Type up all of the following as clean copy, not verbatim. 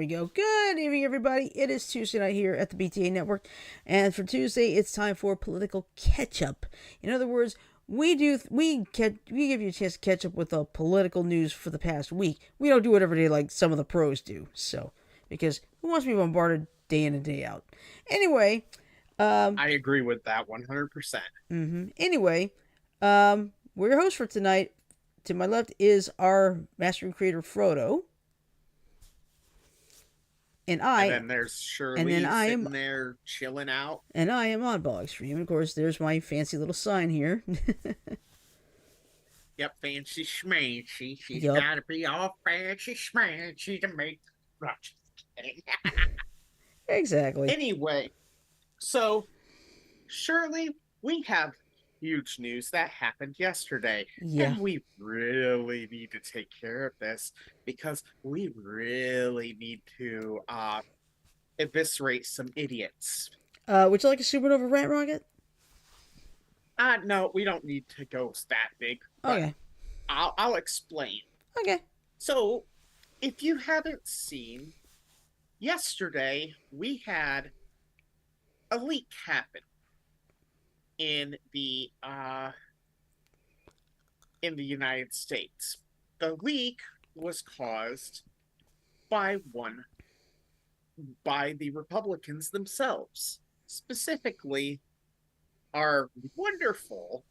we go. Good evening, everybody. It is Tuesday night here at the BTA Network, and for Tuesday, it's time for political catch-up. In other words, we give you a chance to catch up with the political news for the past week. We don't do it every day like some of the pros do. So, because who wants to be bombarded day in and day out? Anyway, I agree with that 100%. Anyway, we're your host for tonight. To my left is our master and creator Frodo, and And I then there's and then Shirley I am sitting there chilling out. Oddball Extreme. And of course, there's my fancy little sign here. Yep, fancy schmancy. She's Yup, got to be all fancy schmancy to make. No, just kidding. exactly. Anyway, so Shirley, we have huge news that happened yesterday, Yeah. and we really need to take care of this because we really need to eviscerate some idiots. Would you like a supernova rant rocket? No, we don't need to go that big, but Okay. I'll explain. Okay. So, if you haven't seen, yesterday we had a leak happen in the United States. The leak was caused by one by the Republicans themselves, specifically our wonderful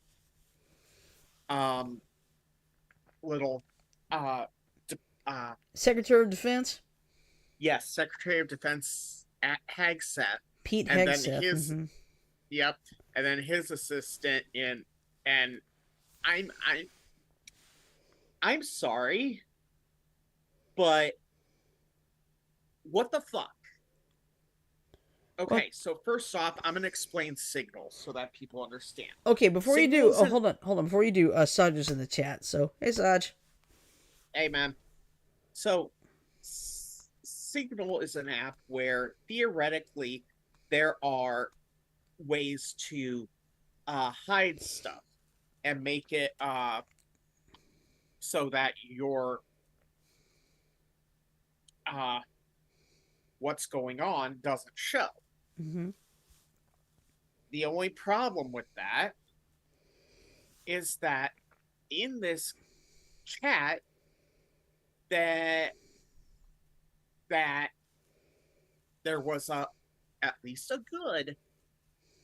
um little uh Secretary of Defense yes, Secretary of Defense at Hagseth, Pete and then Hegseth. his yep, and then his assistant in, and I'm I'm I'm sorry, but what the fuck? Well, Okay, so first off, I'm gonna explain signals so that people understand. okay. Before you do, Signals and hold on. Before you do, Saj is in the chat. So hey, Saj. hey man, so Signal is an app where theoretically there are ways to hide stuff and make it so that your uh, what's going on doesn't show. Mm-hmm. The only problem with that is that in this chat that that there was a at least a good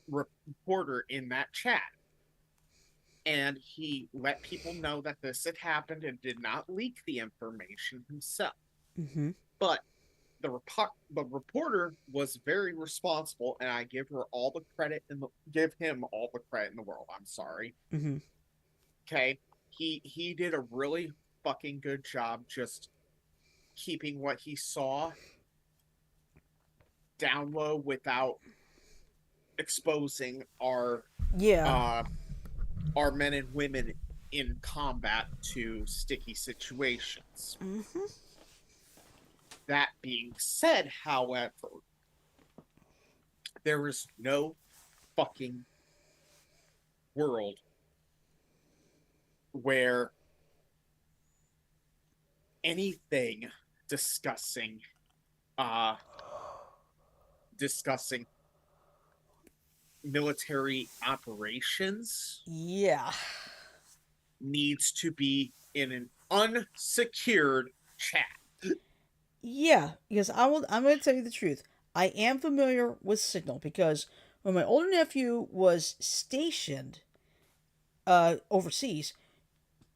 reporter in that chat, and he let people know that this had happened and did not leak the information himself. Mm-hmm. But the reporter was very responsible, and I give her all the credit and give him all the credit in the world. I'm sorry. Mm-hmm. Okay, he did a really fucking good job just keeping what he saw down low without exposing Yeah. uh our men and women in combat to sticky situations. Mm-hmm. That being said, however, there is no fucking world where anything discussing uh discussing military operations Yeah. needs to be in an unsecured chat. Yeah, because I'm going to tell you the truth. I am familiar with Signal because when my older nephew was stationed overseas,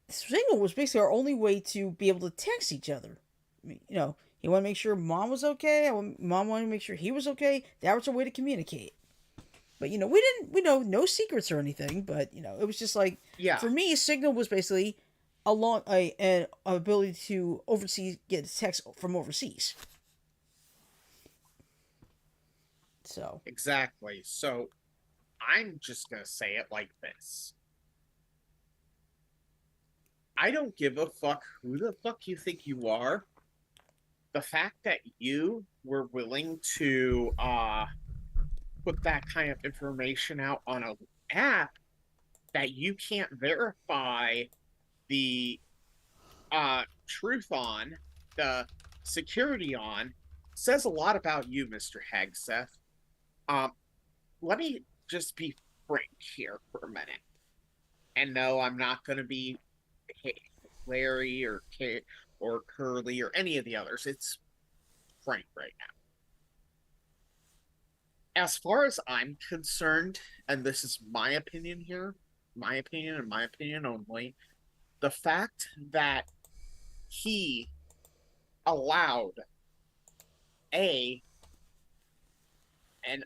Signal was basically our only way to be able to text each other. I mean, he wanted to make sure mom was okay. Mom wanted to make sure he was okay. That was our way to communicate. But we know no secrets or anything. But it was just like Yeah, for me, Signal was basically an ability to overseas get text from overseas. So exactly. So I'm just going to say it like this. I don't give a fuck who the fuck you think you are. The fact that you were willing to put that kind of information out on an app that you can't verify the truth on, the security on, says a lot about you, Mr. Hagseth. Um, Let me just be frank here for a minute. And no, I'm not going to be Larry or Curly or any of the others. It's Frank right now. As far as I'm concerned, and this is my opinion here, my opinion and my opinion only, the fact that he allowed a an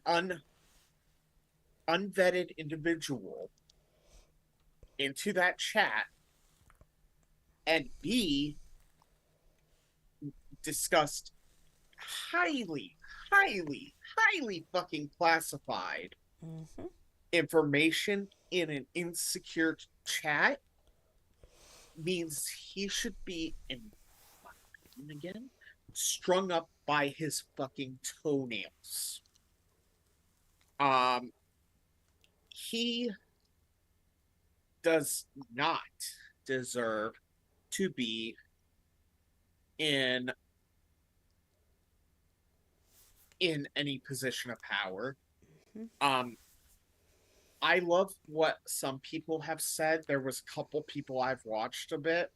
unvetted individual into that chat and B discussed highly, highly, highly fucking classified Mm-hmm. information in an insecure chat means he should be, in my opinion again, strung up by his fucking toenails. Um, he does not deserve to be in any position of power. Um, I love what some people have said. There was a couple people I've watched a bit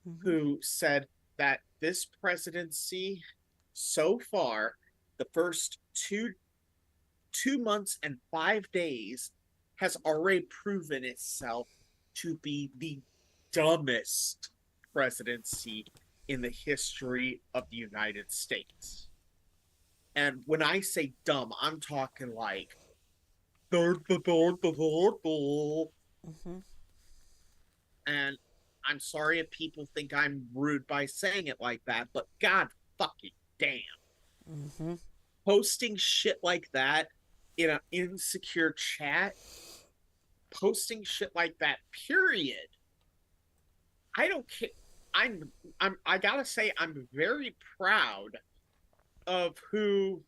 Mm-hmm. who said that this presidency so far, the first 2 months and 5 days, has already proven itself to be the dumbest presidency in the history of the United States. And when I say dumb, I'm talking like Mm-hmm. and I'm sorry if people think I'm rude by saying it like that, but god fucking damn. Mm-hmm. Posting shit like that in an insecure chat, posting shit like that, period. I don't care. I gotta say I'm very proud of who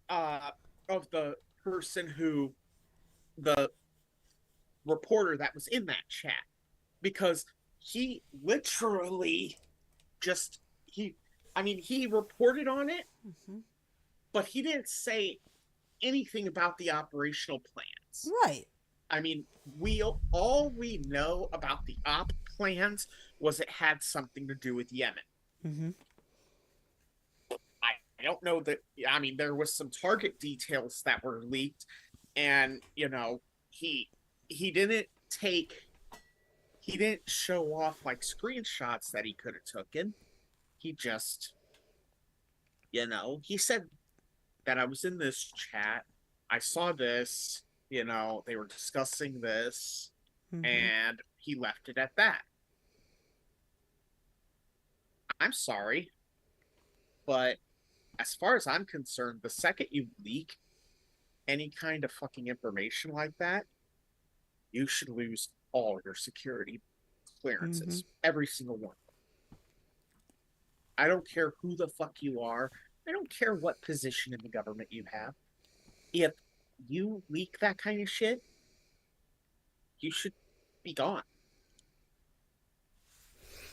uh of the person who the reporter that was in that chat because he literally just he I mean he reported on it, Mm-hmm. but he didn't say anything about the operational plans. Right. I mean, we all we know about the op plans was it had something to do with Yemen. Mm-hmm. I don't know that. I mean, there was some target details that were leaked, and he he didn't take he didn't show off like screenshots that he could have taken. He just he said that I was in this chat. I saw this. They were discussing this, Mm-hmm. and he left it at that. I'm sorry, but as far as I'm concerned, the second you leak any kind of fucking information like that, you should lose all your security Mm-hmm. clearances, every single one. I don't care who the fuck you are. I don't care what position in the government you have. If you leak that kind of shit, you should be gone.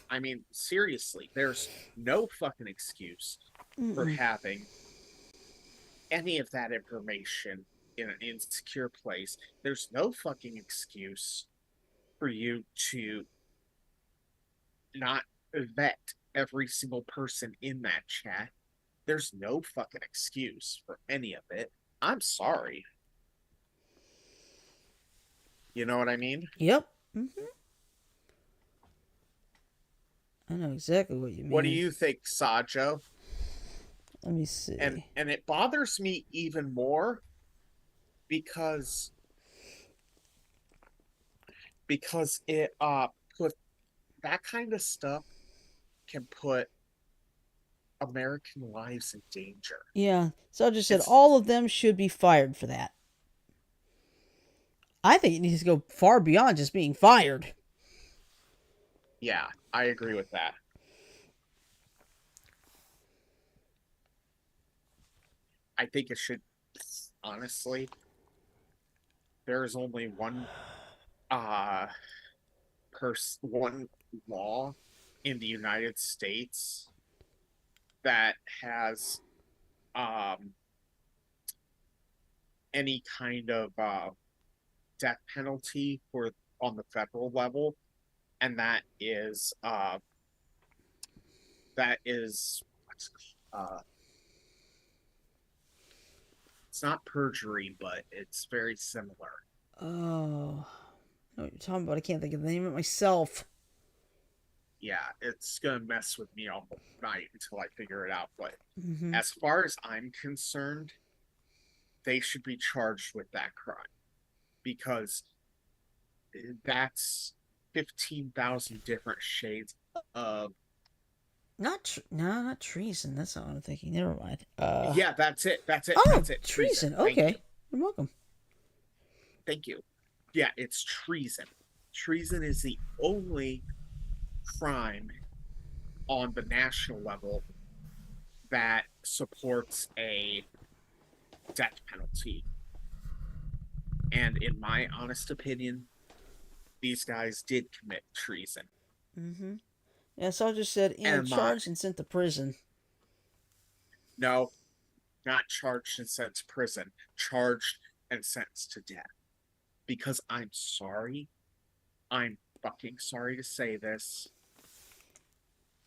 I mean, seriously, there's no fucking excuse for Mm-mm. having any of that information in an insecure place. There's no fucking excuse for you to not vet every single person in that chat. There's no fucking excuse for any of it. I'm sorry. You know what I mean? Yep. Mm-hmm. I know exactly what you What do mean. you think, Sajo? Let me And see. and it bothers me even more because it put that kind of stuff can put American lives in danger. Yeah. So I just said It's all of them should be fired for that. I think it needs to go far beyond just being fired. Yeah, I agree with that. I think it should honestly, there is only uh one law in the United States that has um, any kind of death penalty for on the federal level, and that is it's not perjury, but it's very similar. Oh, I know what you're talking about. I can't think of the name of it myself. Yeah, it's gonna mess with me all night until I figure it out. But Mm-hmm. as far as I'm concerned, they should be charged with that crime because that's 15,000 different shades of. No, not treason. That's not what I'm thinking. Never mind. Yeah, that's it. That's it. Oh, That's it. Treason. treason. Thank you. Okay, you're welcome. Thank you. Yeah, it's treason. Treason is the only crime on the national level that supports a death penalty. And in my honest opinion, these guys did commit treason. Mm-hmm. Yeah, so I just said, And charged and sent to prison. no, not charged and sent to prison, charged and sentenced to death. Because I'm sorry, I'm fucking sorry to say this,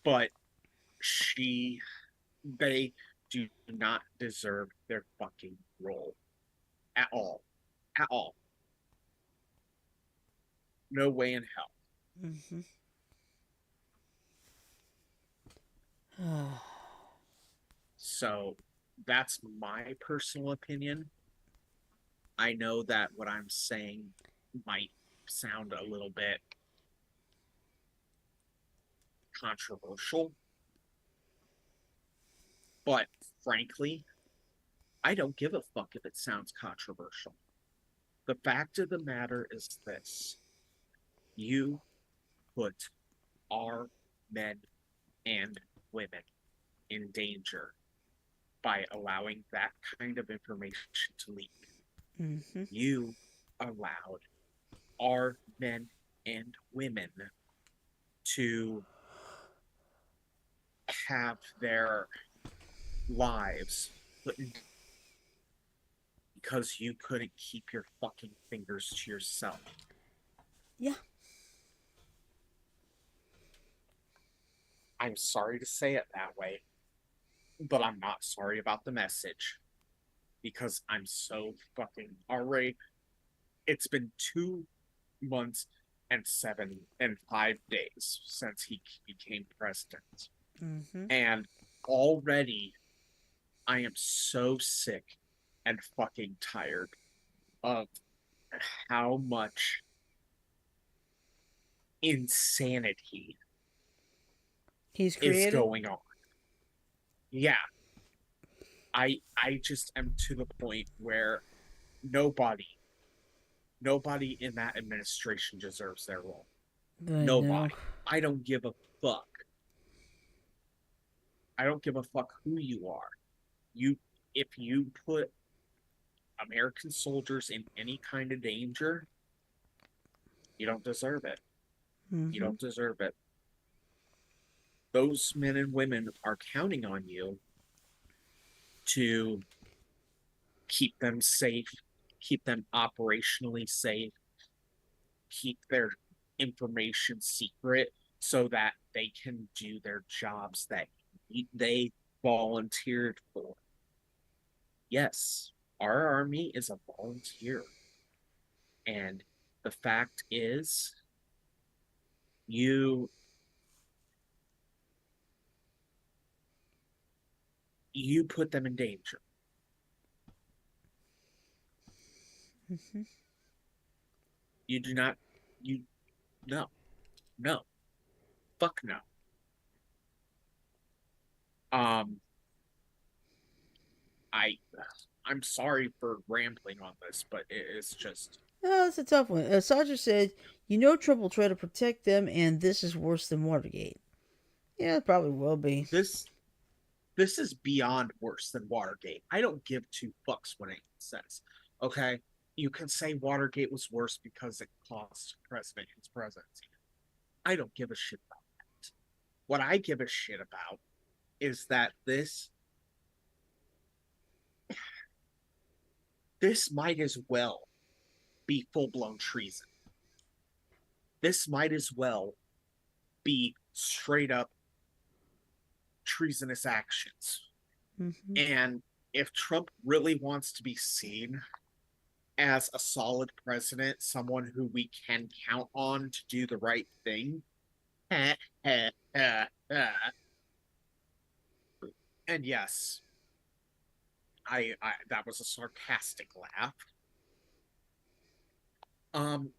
but she, they do not deserve their fucking role at all. At all. No way in hell. Mm-hmm. So that's my personal opinion. I know that what I'm saying might sound a little bit controversial, but frankly, I don't give a fuck if it sounds controversial. The fact of the matter is this: you put our men and women in danger by allowing that kind of information to leak. Mm-hmm. You allowed our men and women to have their lives put in because you couldn't keep your fucking fingers to yourself. Yeah. I'm sorry to say it that way, but I'm not sorry about the message because I'm so fucking already. It's been 2 months and 5 days since he became president. Mm-hmm. And already I am so sick and fucking tired of how much insanity He's is created. going on. Yeah, I just am to the point where nobody nobody in that administration deserves their role. I know. Nobody. I don't give a fuck. I don't give a fuck who you are. You if you put American soldiers in any kind of danger, you don't deserve it. You Mm-hmm. don't deserve it. Those men and women are counting on you to keep them safe, keep them operationally safe, keep their information secret so that they can do their jobs that they volunteered for. Yes, our army is a volunteer. And the fact is, you you put them in danger. Mm-hmm. You do not you no, no, fuck no. Um I I'm sorry for rambling on this, but it's just Oh, that's a tough one. Sasha said, "You know Trump will try to protect them, and this is worse than Watergate." Yeah, it probably will be. this this is beyond worse than Watergate. I don't give two fucks what anyone says. Okay? You can say Watergate was worse because it cost the president his presidency. I don't give a shit about that. What I give a shit about is that this this might as well be full blown treason. This might as well be straight up treasonous actions. Mm-hmm. And if Trump really wants to be seen as a solid president, someone who we can count on to do the right thing, and yes, I that was a sarcastic laugh. Um,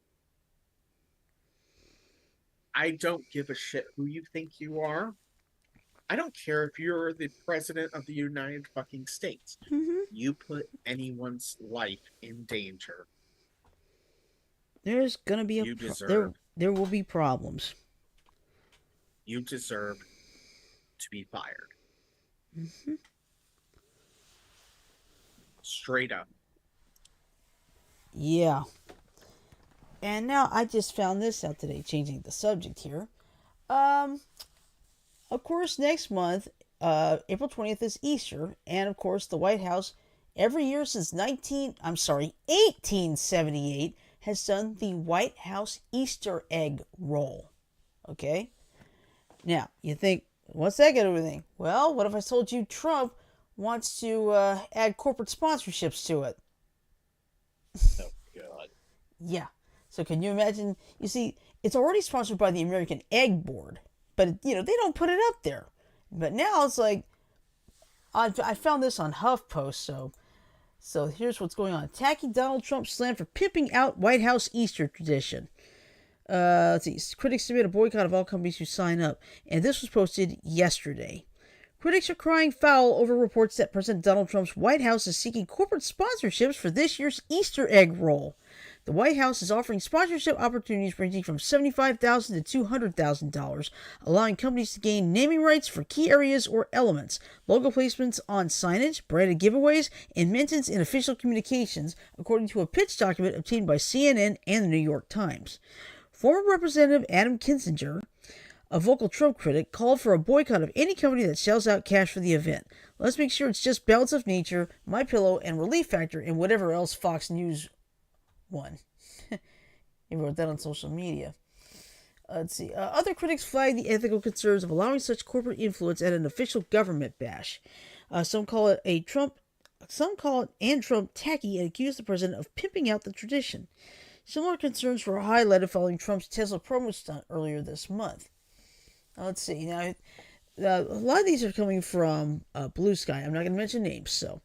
I don't give a shit who you think you are. I don't care if you're the president of the United fucking States. Mm-hmm. You put anyone's life in danger, There's gonna be you there. deserve There will be problems. you deserve to be fired. Mm-hmm. Straight up. Yeah. And now I just found this out today, changing the subject here. Um, of course, next month, April 20th is Easter, and of course, the White House, every year since 1878, has done the White House Easter egg roll. Okay? Now, you think, what's that got to do with anything? Well, what if I told you Trump wants to add corporate sponsorships to it? Oh god. Yeah. So can you imagine? You see, it's already sponsored by the American Egg Board, but they don't put it up there. But now it's like I found this on HuffPost, so here's what's going on. Attacking Donald Trump slam for pimping out White House Easter tradition. Let's see. Critics submit a boycott of all companies who sign up, and this was posted yesterday. Critics are crying foul over reports that President Donald Trump's White House is seeking corporate sponsorships for this year's Easter egg roll. The White House is offering sponsorship opportunities ranging from $75,000 to $200,000, allowing companies to gain naming rights for key areas or elements, logo placements on signage, branded giveaways, and mentions in official communications, according to a pitch document obtained by CNN and the New York Times. Former Representative Adam Kinzinger, a vocal Trump critic, called for a boycott of any company that shells out cash for the event. Let's make sure it's just Balance of Nature, My Pillow, and Relief Factor, and whatever else Fox News won. He wrote that on social media. Let's see. Other critics flag the ethical concerns of allowing such corporate influence at an official government bash. Some call it and Trump tacky and accuse the president of pimping out the tradition. Similar concerns were highlighted following Trump's Tesla promo stunt earlier this month. Let's see. Now, a lot of these are coming from Blue Sky. I'm not going to mention names. So,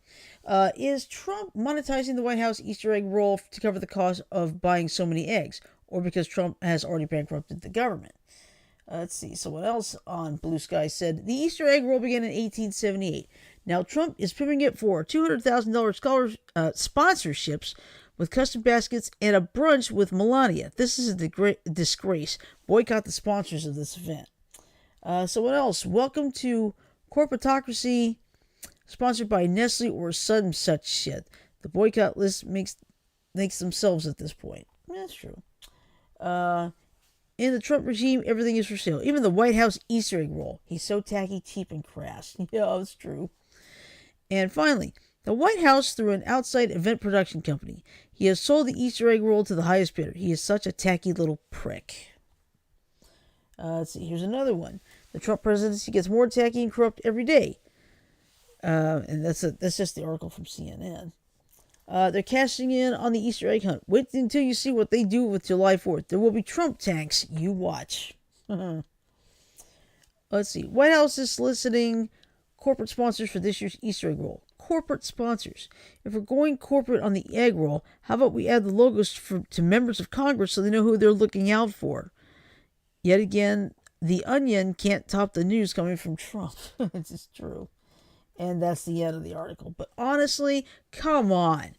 is Trump monetizing the White House Easter egg roll to cover the cost of buying so many eggs, or because Trump has already bankrupted the government? Let's see. So, what else on Blue Sky said? The Easter egg roll began in 1878. Now, Trump is pimping it for $200,000 sponsorships with custom baskets and a brunch with Melania. This is a disgrace. Boycott the sponsors of this event. So what else? Welcome to Corporatocracy, sponsored by Nestle or some such shit. The boycott list makes themselves at this point. That's true. In the Trump regime, everything is for sale. Even the White House Easter egg roll. He's so tacky, cheap, and crass. Yeah, it's true. And finally, the White House through an outside event production company. He has sold the Easter egg roll to the highest bidder. He is such a tacky little prick. Let's see, here's another one. The Trump presidency gets more tacky and corrupt every day. And that's just the article from CNN. They're cashing in on the Easter egg hunt. Wait until you see what they do with July 4th. There will be Trump tanks. You watch. Let's see. White House is soliciting corporate sponsors for this year's Easter egg roll. Corporate sponsors. If we're going corporate on the egg roll, how about we add the logos to members of Congress so they know who they're looking out for? Yet again, the Onion can't top the news coming from Trump. It's just true. And that's the end of the article. But honestly, come on.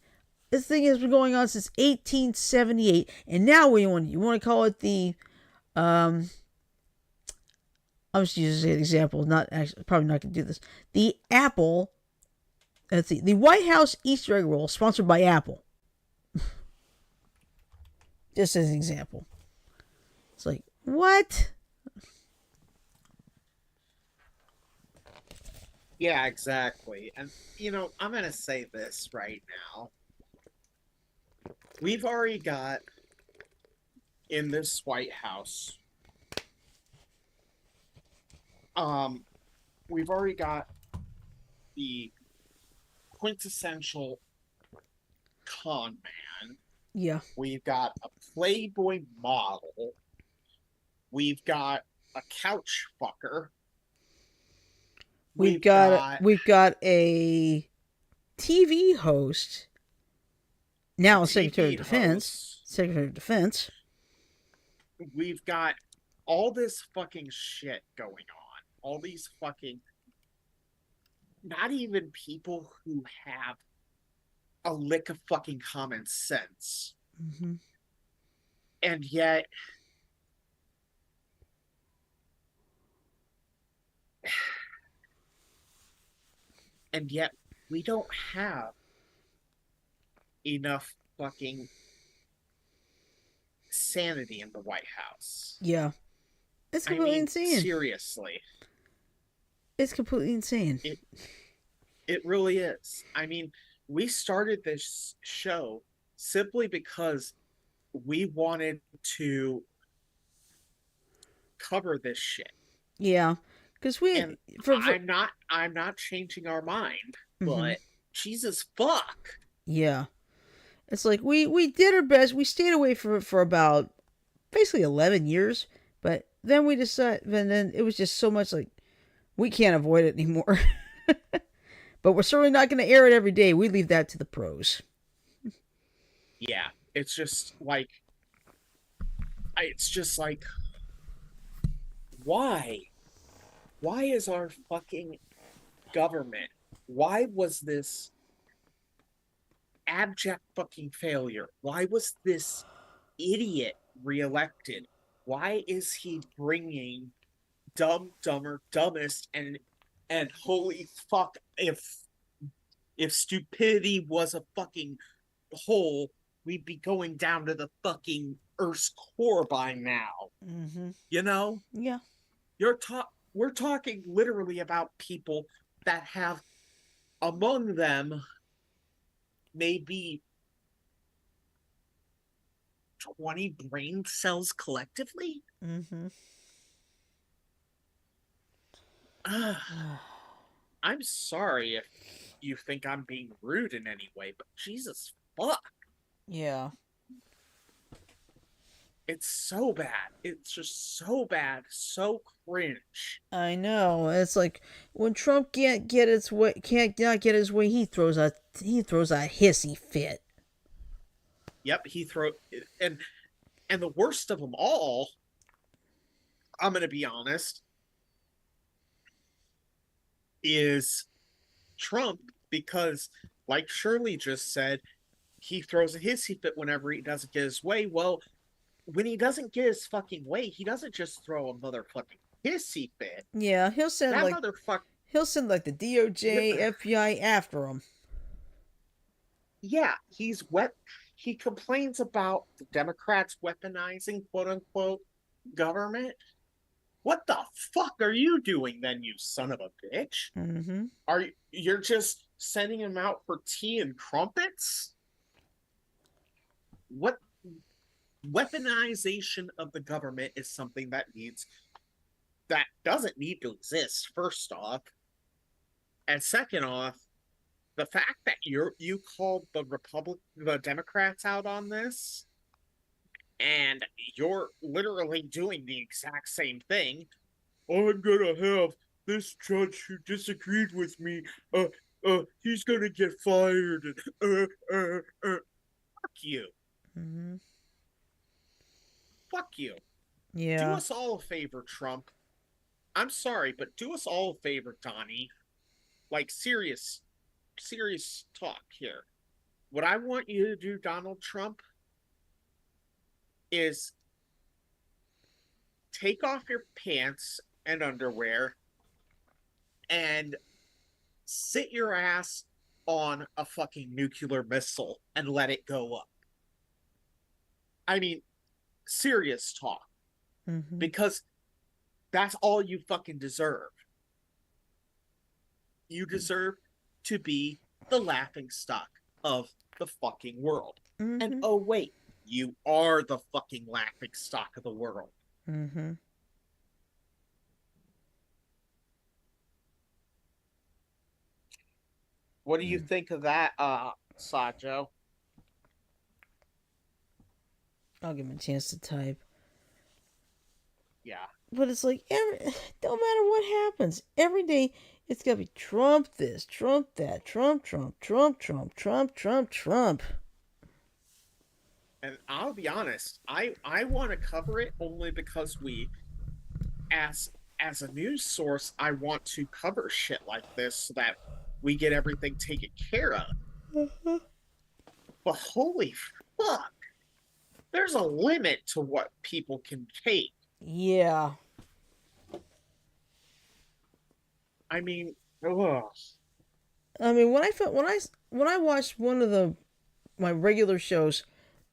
This thing has been going on since 1878. And now what do you want? You want to call it the... I'm just using an example. Not actually, probably not going to do this. The Apple... Let's see. The White House Easter egg roll sponsored by Apple. Just as an example. It's like, what? Yeah, exactly. And I'm going to say this right now. we've already got in this White House, um, we've already got the quintessential con man. Yeah. We've got a Playboy model. We've got a couch fucker. We've got We've got a TV host, a now TV host. Secretary of Defense. We've got all this fucking shit going on. All these fucking, not even people who have a lick of fucking common sense. Mm-hmm. And yet, and yet, we don't have enough fucking sanity in the White House. Yeah, it's I completely mean, insane. seriously, It's completely insane. it it really is. I mean, we started this show simply because we wanted to cover this shit. Yeah, because we And I'm not changing our mind, mm-hmm. but Jesus fuck. Yeah, it's like we did our best. We stayed away for about basically 11 years, but then we decided, and then it was just so much like we can't avoid it anymore. But we're certainly not going to air it every day. We leave that to the pros. Yeah, it's just like it's just like why? Why is our fucking government? Why was this abject fucking failure? Why was this idiot reelected? Why is he bringing dumb, dumber, dumbest, and holy fuck, if stupidity was a fucking hole, we'd be going down to the fucking Earth's core by now. Mm-hmm. You know, Yeah. we're talking literally about people that have among them maybe 20 brain cells collectively. Mm-hmm. I'm sorry if you think I'm being rude in any way, but Jesus fuck. Yeah. It's so bad. It's just so bad, so cringe. I know. It's like when Trump can't not get his way, he throws a hissy fit. Yep, he throw and the worst of them all, I'm going to be honest, is Trump because like Shirley just said, he throws a hissy fit whenever he doesn't get his way. Well, when he doesn't get his fucking way, he doesn't just throw a motherfucking hissy fit. Yeah, That motherfucker, he'll send like the DOJ, FBI after him. yeah, he's wet. He complains about the Democrats weaponizing quote unquote government. What the fuck are you doing then, you son of a bitch? Mm-hmm. You're just sending him out for tea and crumpets? What weaponization of the government is something that doesn't need to exist, first off. And second off, the fact that you called the Democrats out on this, and you're literally doing the exact same thing. I'm gonna have this judge who disagreed with me. He's gonna get fired. Fuck you. Mm-hmm. Fuck you. Do Yeah. us all a favor, Trump. I'm sorry, but do us all a favor, Donnie. Like serious talk here. What I want you to do, Donald Trump, is take off your pants and underwear and sit your ass on a fucking nuclear missile and let it go up. I mean, serious talk. Mm-hmm. Because that's all you fucking deserve. You deserve to be the laughing stock of the fucking world. And Mm-hmm. oh, wait, you are the fucking laughing stock of the world. Mm-hmm. What do you think of that, Sajo? I'll give him a chance to type. Yeah. But it's like don't matter what happens, every day it's gotta be Trump this, Trump that, Trump, Trump, Trump, Trump, Trump, Trump, Trump. And I'll be honest, I want to cover it only because as as a news source, I want to cover shit like this so that we get everything taken care of. But holy fuck, there's a limit to what people can take. Yeah. I mean, ugh. I mean, when I watched one of my regular shows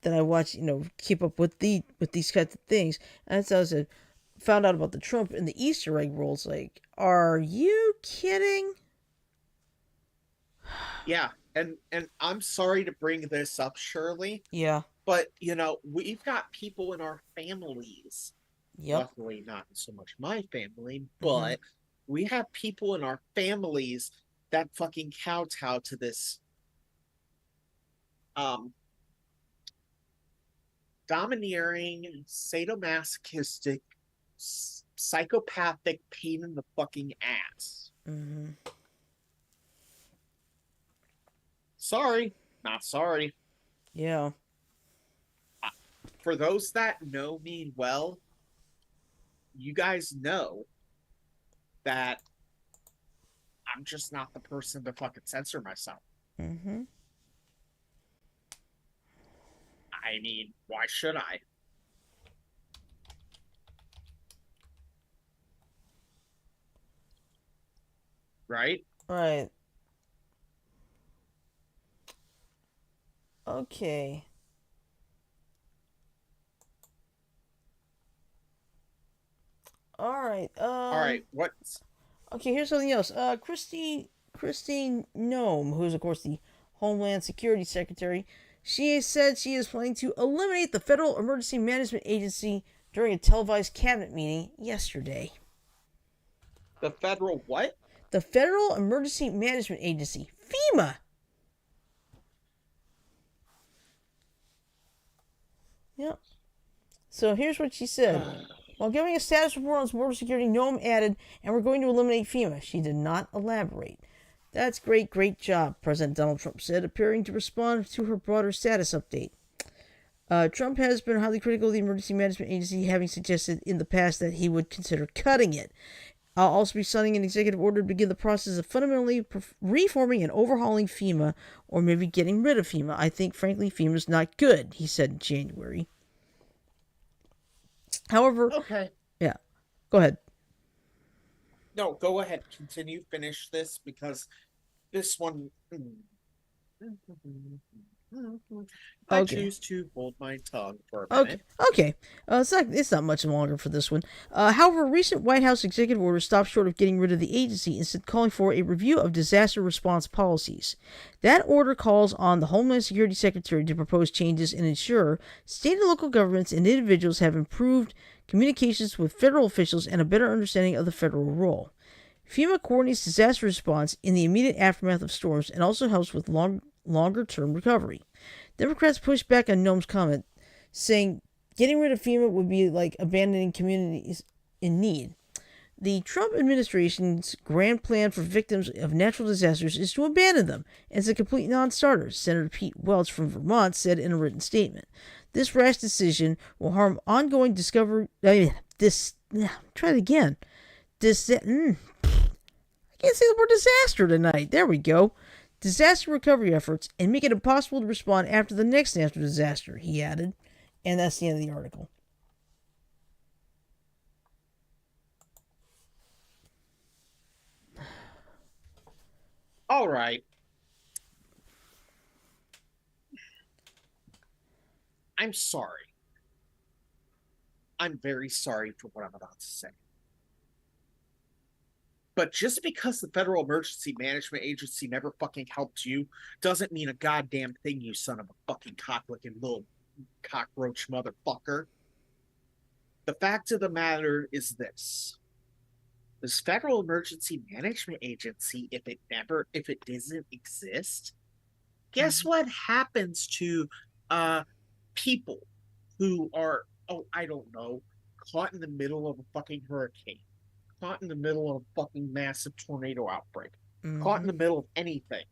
that I watch, keep up with these kinds of things, and so I said, found out about the Trump and the Easter egg rolls. Like, are you kidding? Yeah, and I'm sorry to bring this up, Shirley, Yeah. but we've got people in our families. Yep. Luckily, not so much my family, Mm-hmm. but we have people in our families that fucking kowtow to this um domineering, sadomasochistic, psychopathic pain in the fucking ass. Mm-hmm. Sorry, not sorry. Yeah. Uh, For those that know me well, you guys know that I'm just not the person to fucking censor myself. Mm-hmm. I mean, why should I? Right? Right. Okay. All right. All right, what's Okay. Here's something else. Christine Nome, who is of course the Homeland Security Secretary, she has said she is planning to eliminate the Federal Emergency Management Agency during a televised cabinet meeting yesterday. the federal what? The Federal Emergency Management Agency, FEMA. Yep. So here's what she said. While giving a status report on border security, Nome added, and we're going to eliminate FEMA. She did not elaborate. That's great, great job, President Donald Trump said, appearing to respond to her broader status update. Trump has been highly critical of the Emergency Management Agency, having suggested in the past that he would consider cutting it. I'll also be signing an executive order to begin the process of fundamentally reforming and overhauling FEMA, or maybe getting rid of FEMA. I think, frankly, FEMA's not good, he said in January. However, Okay. yeah, go ahead. No, go ahead. Continue. Finish this because this one. I Okay. choose to hold my tongue for a Okay. minute. Okay. It's not much longer for this one. However, a recent White House executive order stopped short of getting rid of the agency, instead calling for a review of disaster response policies. That order calls on the Homeland Security Secretary to propose changes and ensure state and local governments and individuals have improved communications with federal officials and a better understanding of the federal role. FEMA coordinates disaster response in the immediate aftermath of storms and also helps with longer-term recovery. Democrats pushed back on Nome's comment, saying getting rid of FEMA would be like abandoning communities in need. The Trump administration's grand plan for victims of natural disasters is to abandon them, and it's a complete non starter, Senator Pete Welch from Vermont said in a written statement. This rash decision will harm ongoing discovery. Try it again. I can't say the word disaster tonight. There we go. Disaster recovery efforts and make it impossible to respond after the next natural disaster, he added. And that's the end of the article. All right. I'm sorry. I'm very sorry for what I'm about to say. But just because the Federal Emergency Management Agency never fucking helped you doesn't mean a goddamn thing, you son of a fucking cock-looking little cockroach motherfucker. The fact of the matter is this Federal Emergency Management Agency, if it doesn't exist, guess Mhm. what happens to uh people who are, oh, I don't know, caught in the middle of a fucking hurricane, caught in the middle of a fucking massive tornado outbreak, caught in Mhm. the middle of anything.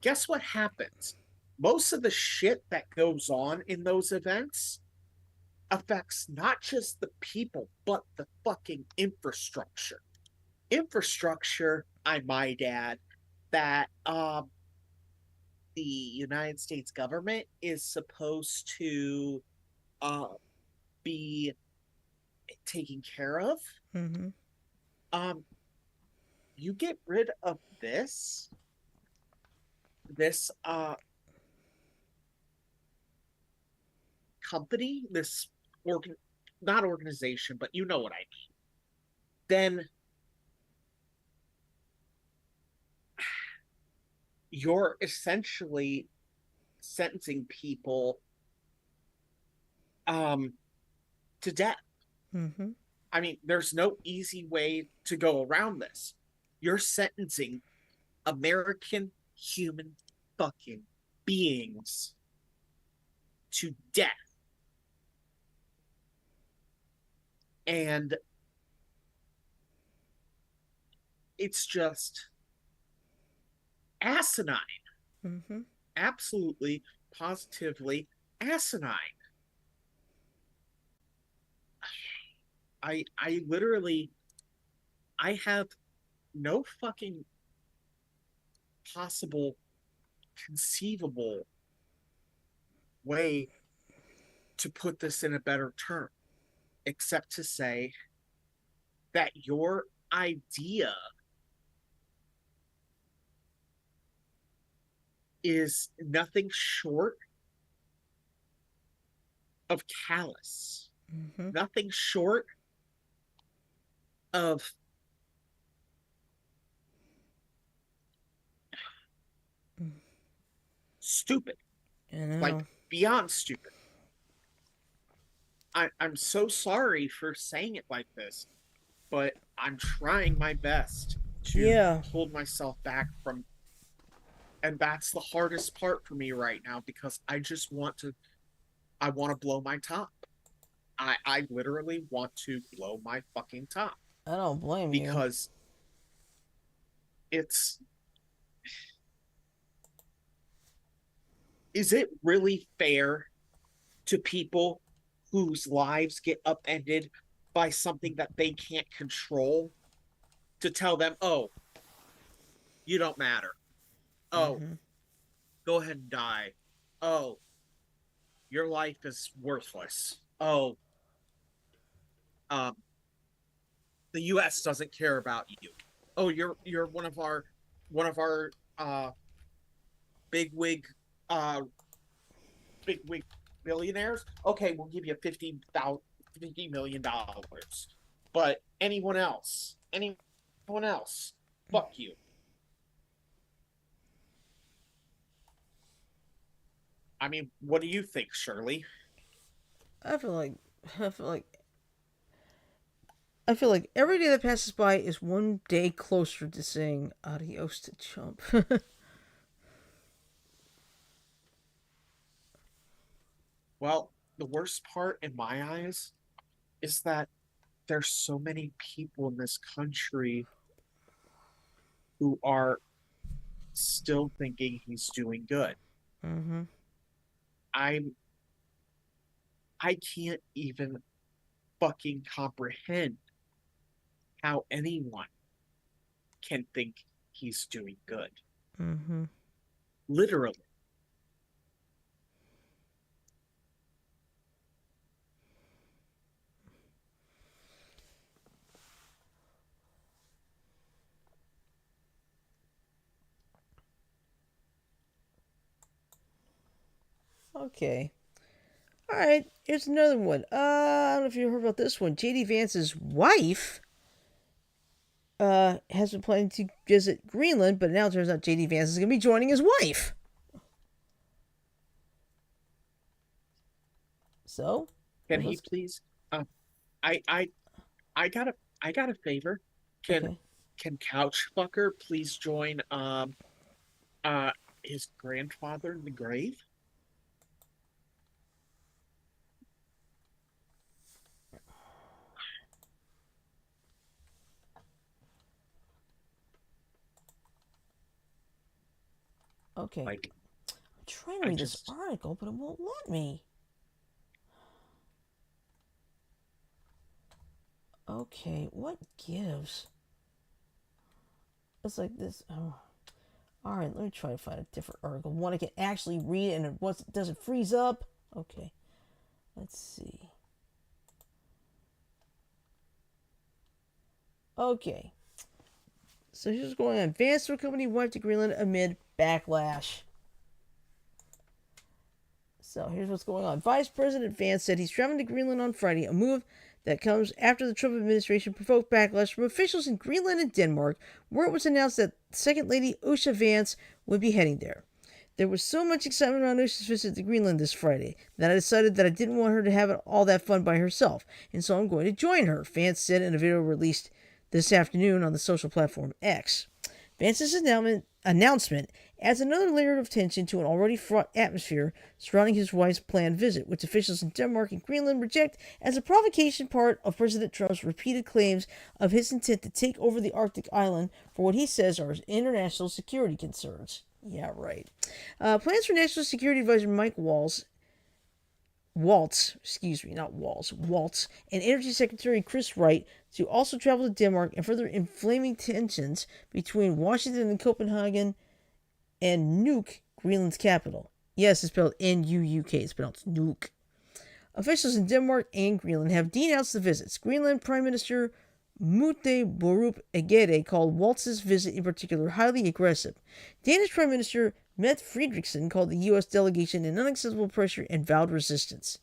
Guess what happens? Most of the shit that goes on in those events affects not just the people, but the fucking infrastructure. Infrastructure, I might add, that the United States government is supposed to uh, be taking care of. Mhm. Um, you get rid of this company, this organ, not organization, but you know what I mean. Then you're essentially sentencing people um, to death. Mhm. I mean, there's no easy way to go around this. You're sentencing American human fucking beings to death. And it's just asinine, Mhm. absolutely, positively asinine. I literally, I have no fucking possible conceivable way to put this in a better term except to say that your idea is nothing short of callous, Mhm. nothing short of stupid, I like know. beyond stupid. I'm so sorry for saying it like this, but I'm trying my best to Yeah. hold myself back from, and that's the hardest part for me right now because I want to blow my top. I literally want to blow my fucking top I don't blame you. because it's, is it really fair to people whose lives get upended by something that they can't control to tell them, oh, you don't matter. Oh, Mhm. go ahead and die. Oh, your life is worthless. Oh, um, the U.S. doesn't care about you. Oh, you're one of our big wig uh big wig billionaires. Okay, we'll give you $50 million. But anyone else, fuck you. I mean, what do you think, Shirley? I feel like I feel like I feel like every day that passes by is one day closer to saying adios to Chump. Well, the worst part in my eyes is that there's so many people in this country who are still thinking he's doing good. Mhm. I'm I can't even fucking comprehend how anyone can think he's doing good. Mhm. Literally. Okay. All right. Here's another one. I don't know if you heard about this one. JD Vance's wife has been planning to visit Greenland, but now it turns out JD Vance is going to be joining his wife. So, Can he let's. please? Uh, I I I got a I got a favor. Can Okay. can Couchfucker please join uh his grandfather in the grave? Okay. Like I'm trying to I read this just article, but it won't let me. Okay, what gives? It's like this. Oh. All right, let me try to find a different article. One I can actually read and it doesn't freeze up. Okay, let's see. Okay, so here's what's going on. Vance company wiped to Greenland amid backlash. So here's what's going on. Vice President Vance said he's traveling to Greenland on Friday, a move that comes after the Trump administration provoked backlash from officials in Greenland and Denmark, where it was announced that Second Lady Usha Vance would be heading there. There was so much excitement around Usha's visit to Greenland this Friday that I decided that I didn't want her to have it all that fun by herself, and so I'm going to join her, Vance said in a video released this afternoon on the social platform X. Vance's announcement adds another layer of tension to an already fraught atmosphere surrounding his wife's planned visit, which officials in Denmark and Greenland reject as a provocation part of President Trump's repeated claims of his intent to take over the Arctic island for what he says are international security concerns. Yeah, right. Plans for National Security Advisor Mike Waltz, and Energy Secretary Chris Wright to also travel to Denmark and further inflaming tensions between Washington and Copenhagen and Nuuk, Greenland's capital. Yes, it's spelled N-U-U-K. It's pronounced Nuuk. Officials in Denmark and Greenland have denounced the visits. Greenland Prime Minister Mute Borup Egede called Waltz's visit in particular highly aggressive. Danish Prime Minister Mette Frederiksen called the U.S. delegation an unacceptable pressure and vowed resistance.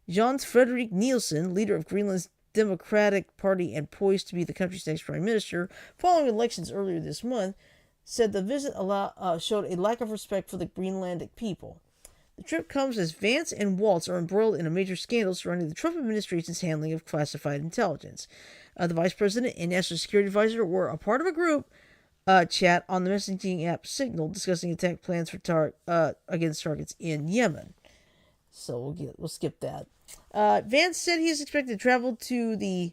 Jens Frederik Nielsen, leader of Greenland's Democratic Party and poised to be the country's next prime minister following elections earlier this month, said the visit showed a lack of respect for the Greenlandic people. The trip comes as Vance and Waltz are embroiled in a major scandal surrounding the Trump administration's handling of classified intelligence. The vice president and national security advisor were a part of a group chat on the messaging app Signal discussing attack plans for against targets in Yemen. So we'll skip that. Vance said he is expected to travel to the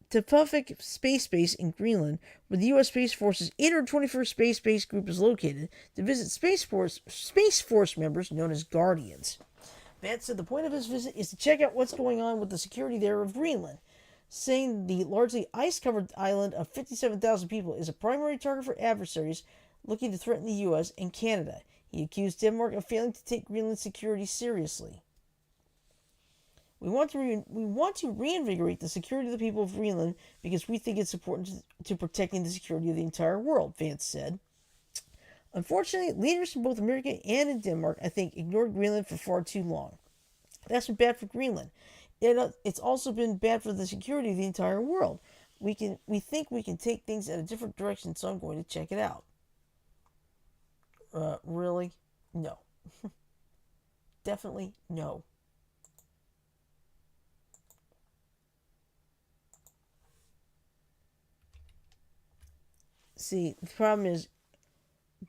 Tupufik Space Base in Greenland, where the U.S. Space Force's 821st Space Base Group is located, to visit Space Force members known as Guardians. Vance said the point of his visit is to check out what's going on with the security there of Greenland, saying the largely ice-covered island of 57,000 people is a primary target for adversaries looking to threaten the U.S. and Canada. He accused Denmark of failing to take Greenland's security seriously. We want to reinvigorate the security of the people of Greenland because we think it's important to protecting the security of the entire world, Vance said. Unfortunately, leaders from both America and in Denmark, I think, ignored Greenland for far too long. That's been bad for Greenland. It's also been bad for the security of the entire world. We think we can take things in a different direction, so I'm going to check it out. Really? No. Definitely no. See, the problem is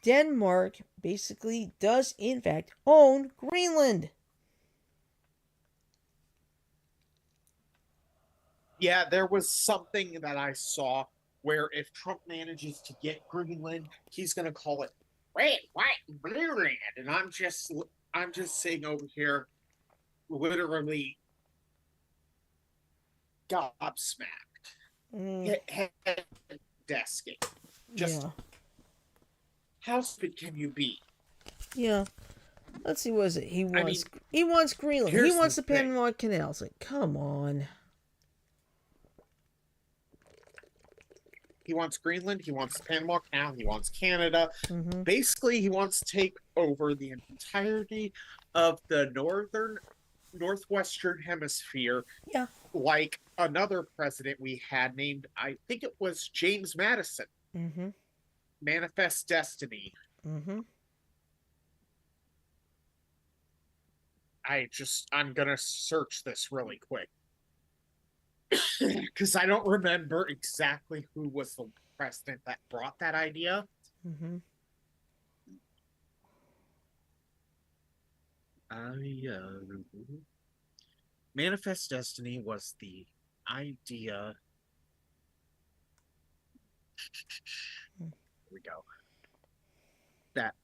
Denmark basically does, in fact, own Greenland. yeah, there was something that I saw where if Trump manages to get Greenland, he's gonna call it red, white, and blue land, and I'm just sitting over here literally gobsmacked, Mm, head desking. Just yeah. how stupid can you be? Yeah. Let's see, what is it? I mean, He wants Greenland. He here's the wants the thing. Panama Canal. It's like, come on. He wants Greenland. He wants the Panama Canal. He wants Canada. Mm-hmm. Basically, he wants to take over the entirety of the northwestern hemisphere, Yeah. like another president we had named, I think it was James Madison. Mm-hmm. Manifest Destiny. Mm-hmm. I'm gonna search this really quick because I don't remember exactly who was the president that brought that idea. Mm-hmm. Manifest Destiny was the idea. Here we go. That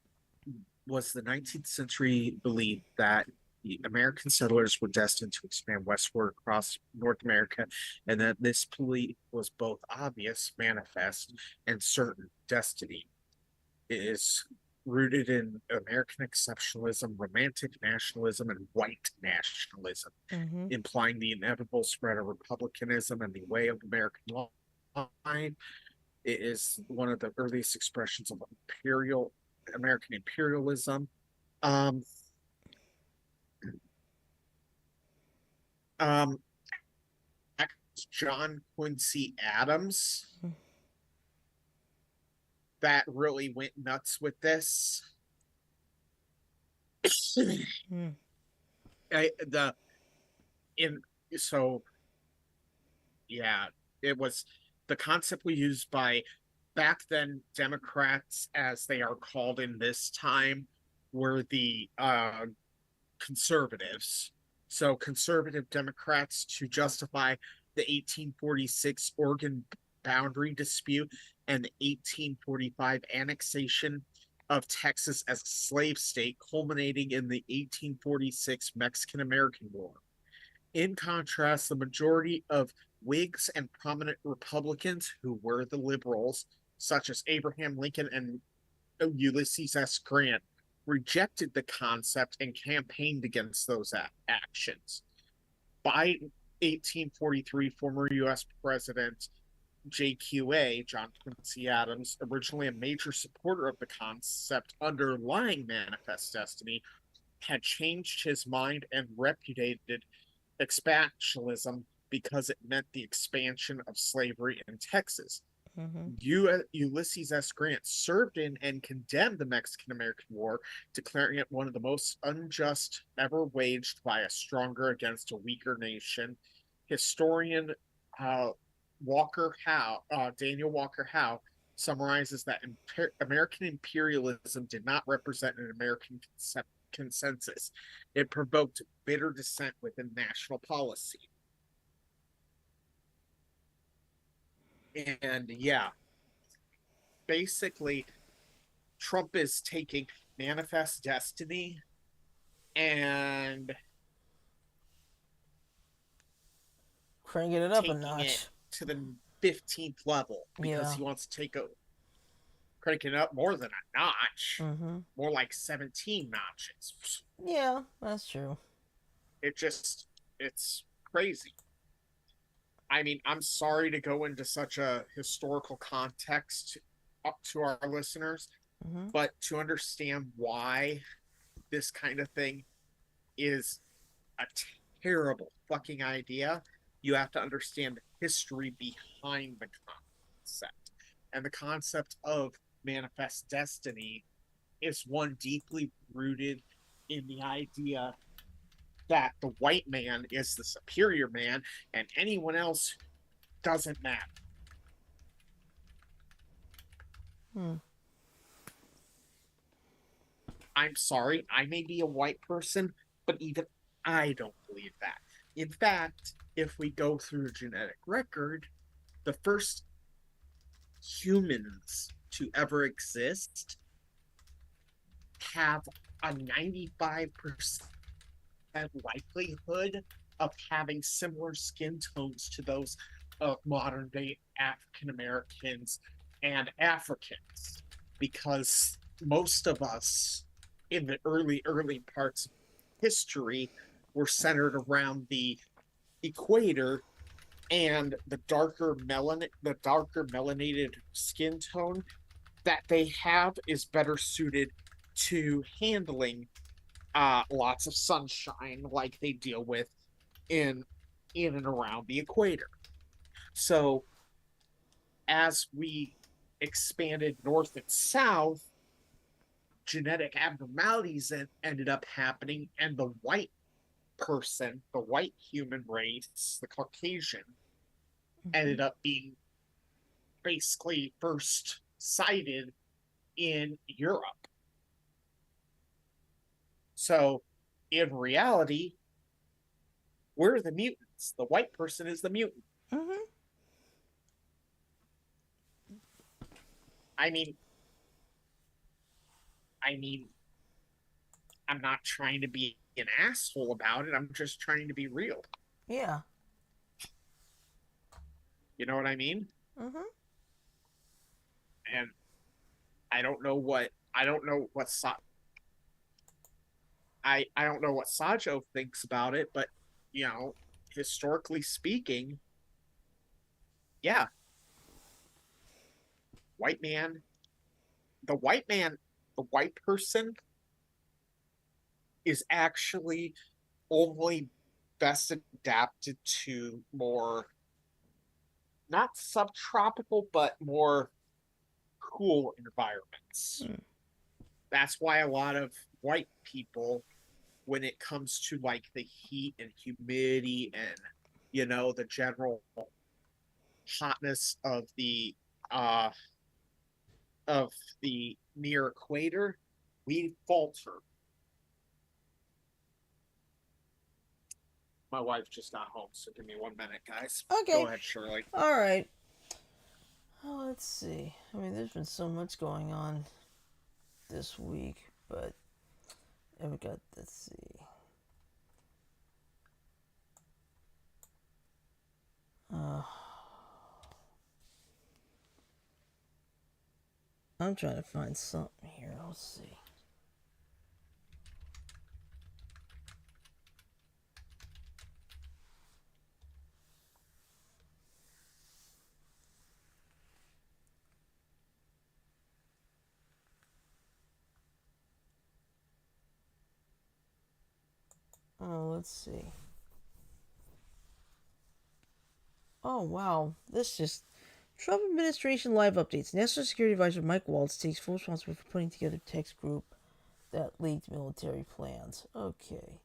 was the 19th century belief that the American settlers were destined to expand westward across North America, and that this belief was both obvious, manifest, and certain destiny. It is rooted in American exceptionalism, romantic nationalism, and white nationalism, Mm-hmm. implying the inevitable spread of republicanism and the way of American line. It is one of the earliest expressions of American imperialism. Um, um, John Quincy Adams that really went nuts with this. Mm-hmm. The in so yeah, it was the concept we used by back then Democrats, as they are called in this time, were the conservatives. So conservative Democrats to justify the 1846 Oregon boundary dispute and the 1845 annexation of Texas as a slave state, culminating in the 1846 Mexican American War. In contrast, the majority of Whigs and prominent Republicans, who were the liberals, such as Abraham Lincoln and Ulysses S. Grant, rejected the concept and campaigned against those actions. By 1843, former U.S. President JQA, John Quincy Adams, originally a major supporter of the concept underlying Manifest Destiny, had changed his mind and repudiated expansionism because it meant the expansion of slavery in Texas. Mm-hmm. Ulysses S. Grant served in and condemned the Mexican American War, declaring it one of the most unjust ever waged by a stronger against a weaker nation. Historian uh, Daniel Walker Howe, summarizes that American imperialism did not represent an American consensus. It provoked bitter dissent within national policy. And yeah, basically, Trump is taking Manifest Destiny and Cranking it up a taking notch. it to the 15th level because Yeah. he wants to cranking it up more than a notch, Mm-hmm. more like 17 notches. Yeah, that's true. It's crazy. I mean, I'm sorry to go into such a historical context up to our listeners, Mm-hmm. but to understand why this kind of thing is a terrible fucking idea, you have to understand the history behind the concept. And the concept of manifest destiny is one deeply rooted in the idea that the white man is the superior man and anyone else doesn't matter. Hmm. I'm sorry, I may be a white person, but even I don't believe that. In fact, if we go through a genetic record, the first humans to ever exist have a 95% likelihood of having similar skin tones to those of modern day African Americans and Africans, because most of us in the early parts of history were centered around the equator, and the darker melanated skin tone that they have is better suited to handling lots of sunshine like they deal with in in and around the equator. So as we expanded north and south, genetic abnormalities ended up happening, and the white person, the white human race, the Caucasian, Mm-hmm. ended up being basically first sighted in Europe. So, in reality, we're the mutants. The white person is the mutant. Mm-hmm. I mean, I mean, I'm not trying to be an asshole about it. I'm just trying to be real. Yeah. You know what I mean? Mm-hmm. And I don't know what I don't know what Sajo thinks about it, but you know, historically speaking, yeah, white man, the white man, the white person is actually only best adapted to more not subtropical but more cool environments. Mm. That's why a lot of white people, when it comes to like the heat and humidity and the general hotness uh of the near equator, we falter. My wife just got home, so give me 1 minute, guys. Go Okay. ahead, Shirley. All right. Oh, let's see. I mean, there's been so much going on this week, but we got. Let's see. Uh, I'm trying to find something here. Let's see. Oh, let's see. Oh, wow. This just. Trump administration live updates. National Security Advisor Mike Waltz takes full responsibility for putting together text group that leaked military plans. Okay.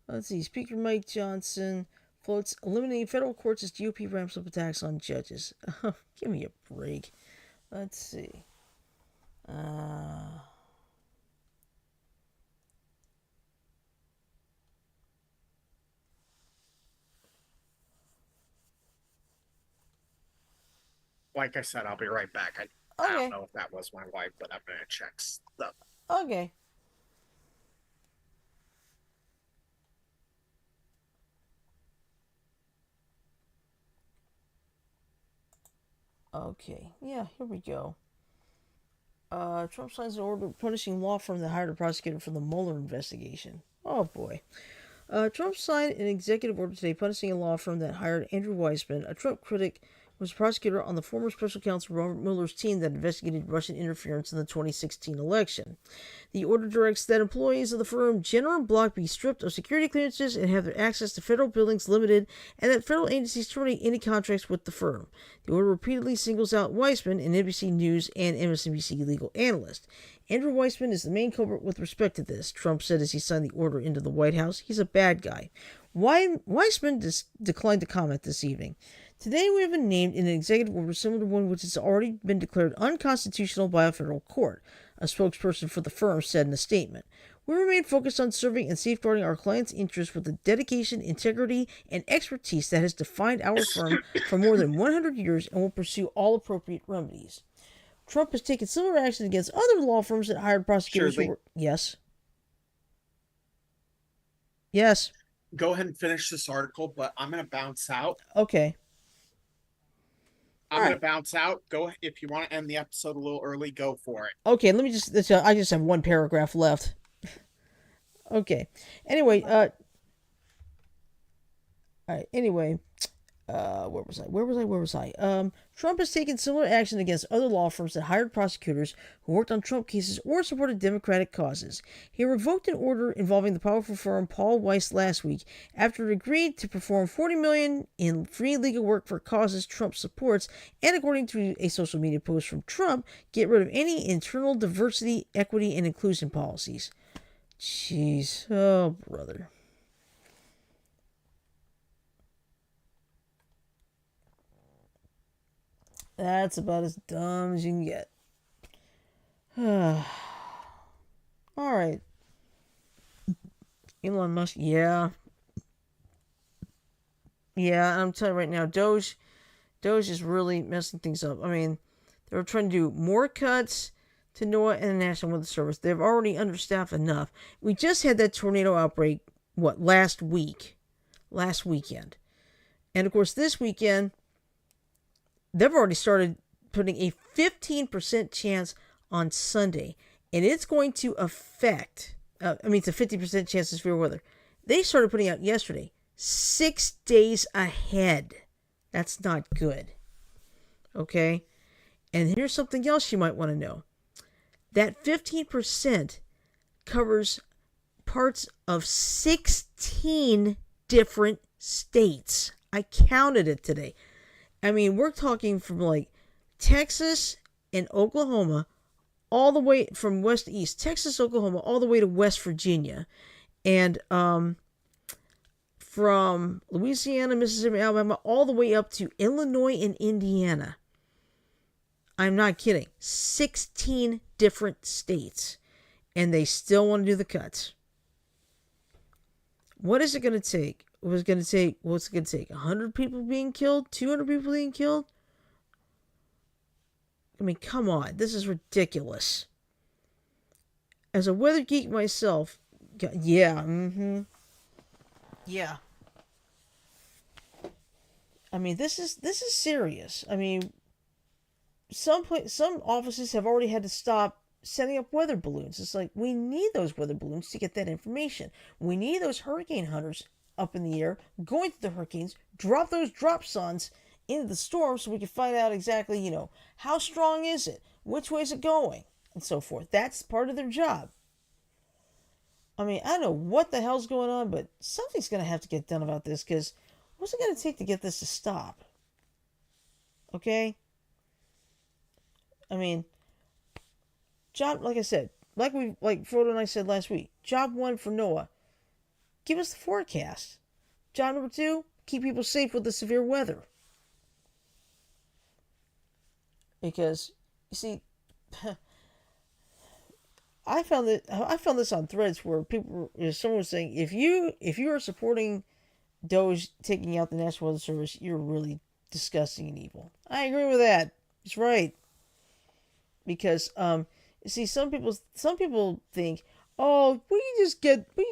Let's see. Speaker Mike Johnson floats eliminating federal courts as GOP ramps up attacks on judges. Give me a break. Let's see. Uh, Like I said, I'll be right back. I don't okay. know if that was my wife, but I'm gonna check stuff. Okay. Okay. Yeah, here we go. Trump signs an order punishing law firm that hired a prosecutor for the Mueller investigation. Oh boy. Trump signed an executive order today punishing a law firm that hired Andrew Weissman, a Trump critic who was a prosecutor on the former special counsel Robert Mueller's team that investigated Russian interference in the 2016 election. The order directs that employees of the firm Jenner and Block be stripped of security clearances and have their access to federal buildings limited, and that federal agencies terminate any contracts with the firm. The order repeatedly singles out Weissman, an NBC News and MSNBC legal analyst. Andrew Weissman is the main culprit with respect to this, Trump said as he signed the order into the White House. He's a bad guy. Weissman declined to comment this evening. Today we have been named in an executive order similar to one which has already been declared unconstitutional by a federal court, a spokesperson for the firm said in a statement. We remain focused on serving and safeguarding our clients' interests with the dedication, integrity, and expertise that has defined our firm for more than 100 years and will pursue all appropriate remedies. Trump has taken similar action against other law firms that hired prosecutors who Shirley, were. Yes. Yes. go ahead and finish this article, but I'm gonna bounce out. Okay. All I'm gonna right. bounce out. Go if you want to end the episode a little early. Go for it. Okay. Let me just. I just have one paragraph left. Okay. Anyway. All right. Anyway. Trump has taken similar action against other law firms that hired prosecutors who worked on Trump cases or supported Democratic causes. He revoked an order involving the powerful firm Paul Weiss last week after it agreed to perform $40 million in free legal work for causes Trump supports, and according to a social media post from Trump, get rid of any internal diversity, equity, and inclusion policies. Jeez, oh brother. That's about as dumb as you can get. All right. Elon Musk, yeah. Yeah, I'm telling you right now, Doge is really messing things up. I mean, they're trying to do more cuts to NOAA and the National Weather Service. They've already understaffed enough. We just had that tornado outbreak, last week? Last weekend. And of course, this weekend, they've already started putting a 15% chance on Sunday. And it's going to affect, it's a 50% chance of severe weather. They started putting out yesterday, 6 days ahead. That's not good. Okay? And here's something else you might want to know. That 15% covers parts of 16 different states. I counted it today. I mean, we're talking from like Texas and Oklahoma, all the way from west to east. Texas, Oklahoma, all the way to West Virginia. And from Louisiana, Mississippi, Alabama, all the way up to Illinois and Indiana. I'm not kidding. 16 different states. And they still want to do the cuts. What is it going to take? What's it going to take? 100 people being killed? 200 people being killed? I mean, come on. This is ridiculous. As a weather geek myself, yeah, yeah. I mean, this is serious. I mean, some offices have already had to stop setting up weather balloons. It's like, we need those weather balloons to get that information. We need those hurricane hunters up in the air, going to the hurricanes, drop those drop zones into the storm so we can find out exactly, how strong is it? Which way is it going? And so forth. That's part of their job. I mean, I don't know what the hell's going on, but something's going to have to get done about this, because what's it going to take to get this to stop? Okay? I mean, job, like I said, like Frodo and I said last week, job one for NOAA, give us the forecast. Job number two, keep people safe with the severe weather. Because, you see, I found this on threads where someone was saying, if you are supporting Doge taking out the National Weather Service, you're really disgusting and evil. I agree with that. It's right. Because you see, some people think, oh, we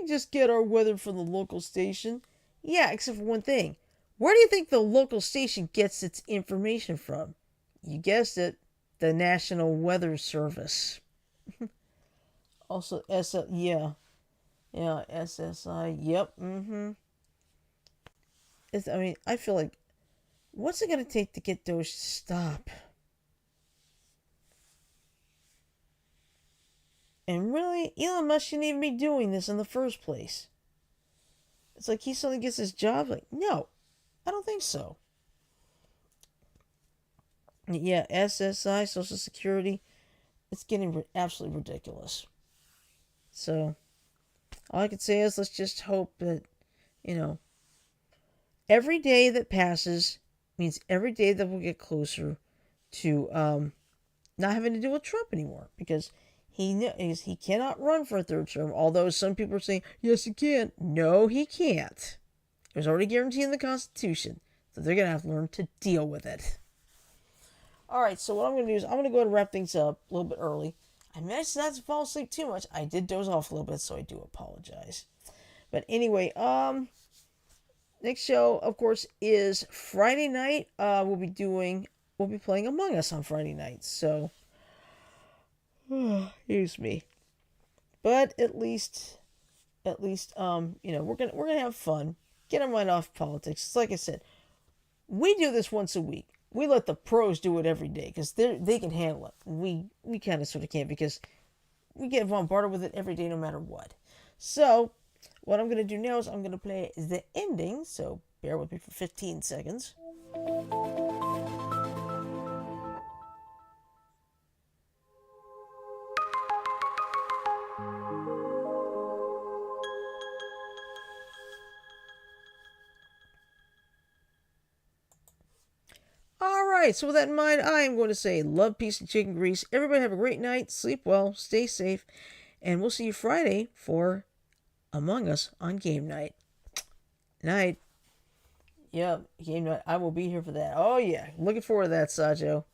just get our weather from the local station. Yeah, except for one thing. Where do you think the local station gets its information from? You guessed it, the National Weather Service. Also, SSI. Yep. I feel like, what's it gonna take to get Doge to stop? And really, Elon Musk shouldn't even be doing this in the first place. It's like he suddenly gets his job. Like, no, I don't think so. Yeah, SSI, Social Security, it's getting absolutely ridiculous. So, all I can say is, let's just hope that, every day that passes means every day that we'll get closer to not having to deal with Trump anymore, because he cannot run for a third term. Although some people are saying, yes, he can. No, he can't. It was already guaranteed in the Constitution, so they're gonna have to learn to deal with it. All right, so what I'm gonna do is I'm gonna go ahead and wrap things up a little bit early. I managed not to fall asleep too much. I did doze off a little bit, so I do apologize. But anyway, next show, of course, is Friday night. We'll be playing Among Us on Friday night. So, excuse me. But at least, we're gonna have fun. Get our mind off politics. It's like I said, We do this once a week. We let the pros do it every day because they can handle it. We kind of sort of can't because we get bombarded with it every day no matter what. So what I'm gonna do now is I'm gonna play the ending. So bear with me for 15 seconds. All right, so with that in mind, I am going to say love, peace, and chicken grease. Everybody have a great night, sleep well, stay safe, and we'll see you Friday for Among Us on game night. Night. Yep, game night. I will be here for that. Oh, yeah. Looking forward to that, Sajo.